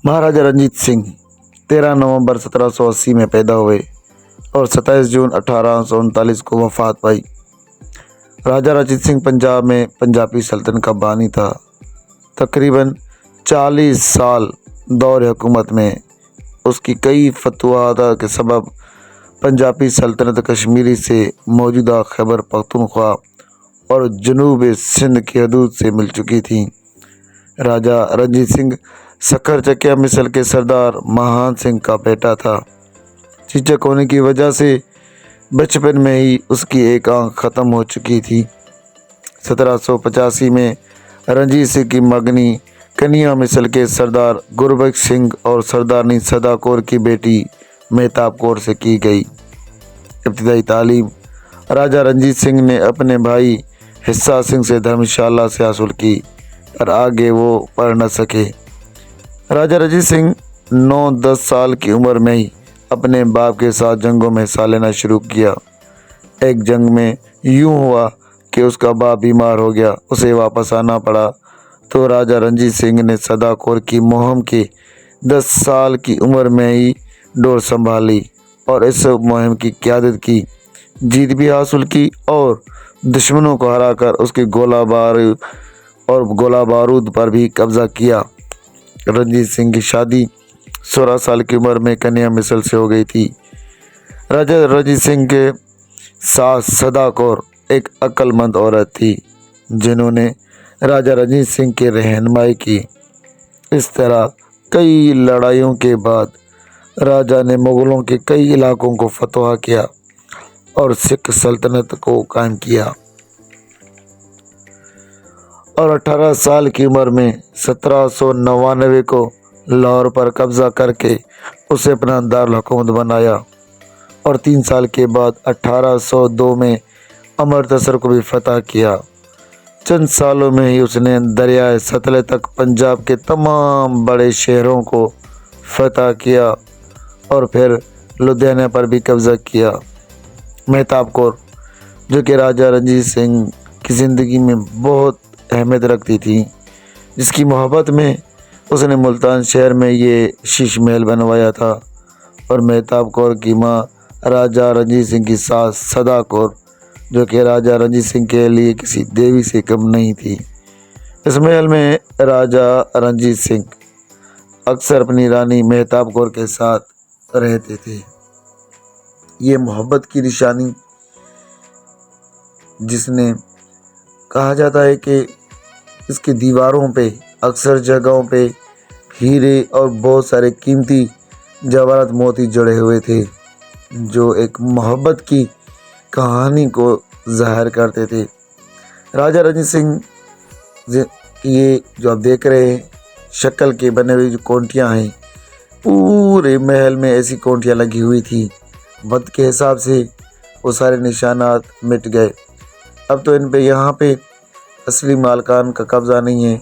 महाराजा रंजीत सिंह 13 नवंबर 1780 में पैदा हुए और 27 जून 1839 को वफात पाई। राजा रंजीत सिंह पंजाब में पंजाबी सल्तनत का बानी था। तकरीबन 40 साल दौर हुकूमत में उसकी कई फतवाहत के सबब पंजाबी सल्तनत कश्मीरी से मौजूदा खैबर पख्तूनख्वा और जनूब सिंध की हदूद से मिल चुकी थी। राजा रंजीत सिंह सक्खर चकिया मिसल के सरदार महान सिंह का बेटा था। चीचक होने की वजह से बचपन में ही उसकी एक आंख ख़त्म हो चुकी थी। 1785 में रंजीत सिंह की मगनी कनिया मिसल के सरदार गुरबख्श सिंह और सरदारनी सदा कौर की बेटी मेहताब कौर से की गई। इब्तिदाई तालीम राजा रंजीत सिंह ने अपने भाई हिस्सा सिंह से धर्मशाला से हासिल की और आगे वो पढ़ न सके। राजा रंजीत सिंह 9-10 साल की उम्र में ही अपने बाप के साथ जंगों में हिस्सा लेना शुरू किया। एक जंग में यूं हुआ कि उसका बाप बीमार हो गया, उसे वापस आना पड़ा, तो राजा रंजीत सिंह ने सदा कौर की मुहिम की 10 साल की उम्र में ही डोर संभाली और इस मुहिम की क़यादत की, जीत भी हासिल की और दुश्मनों को हराकर उसके गोला बारूद पर भी कब्ज़ा किया। रंजीत सिंह की शादी 16 साल की उम्र में कन्या मिसल से हो गई थी। राजा रंजीत सिंह के सास सदा कौर एक अक्लमंद औरत थी जिन्होंने राजा रंजीत सिंह की रहनुमाई की। इस तरह कई लड़ाइयों के बाद राजा ने मुग़लों के कई इलाकों को फतवा किया और सिख सल्तनत को कायम किया और 18 साल की उम्र में 1799 को लाहौर पर कब्ज़ा करके उसे अपना दारुल हुकूमत बनाया और 3 साल के बाद 1802 में अमृतसर को भी फतह किया। चंद सालों में ही उसने दरियाए सतलज तक पंजाब के तमाम बड़े शहरों को फतह किया और फिर लुधियाना पर भी कब्ज़ा किया। मेहताब कौर, जो कि राजा रंजीत सिंह की ज़िंदगी में बहुत अहमियत रखती थी, जिसकी मोहब्बत में उसने मुल्तान शहर में ये शीश महल बनवाया था, और मेहताब कौर की माँ राजा रंजीत सिंह की सास सदा कौर, जो कि राजा रंजीत सिंह के लिए किसी देवी से कम नहीं थी। इस महल में राजा रंजीत सिंह अक्सर अपनी रानी मेहताब कौर के साथ रहते थे। ये मोहब्बत की निशानी, जिसने कहा जाता है कि इसकी दीवारों पे अक्सर जगहों पे हीरे और बहुत सारे कीमती जवाहरात मोती जड़े हुए थे, जो एक मोहब्बत की कहानी को ज़ाहिर करते थे। राजा रंजीत सिंह ये जो आप देख रहे हैं शक्ल के बने हुए जो कोंटियाँ हैं, पूरे महल में ऐसी कोंटियाँ लगी हुई थी। वक्त के हिसाब से वो सारे निशानात मिट गए। अब तो इन पे यहाँ पे असली मालकान का कब्ज़ा नहीं है,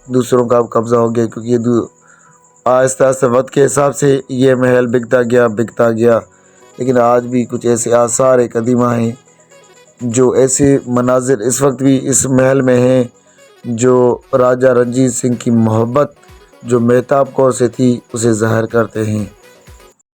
दूसरों का अब कब्ज़ा हो गया, क्योंकि ये आहिस्ता आहिस्ता वक्त के हिसाब से ये महल बिकता गया। लेकिन आज भी कुछ ऐसे आसार कदीमा हैं, जो ऐसे मनाजिर इस वक्त भी इस महल में हैं, जो राजा रंजीत सिंह की मोहब्बत जो मेहताब कौर से थी उसे ज़ाहिर करते हैं।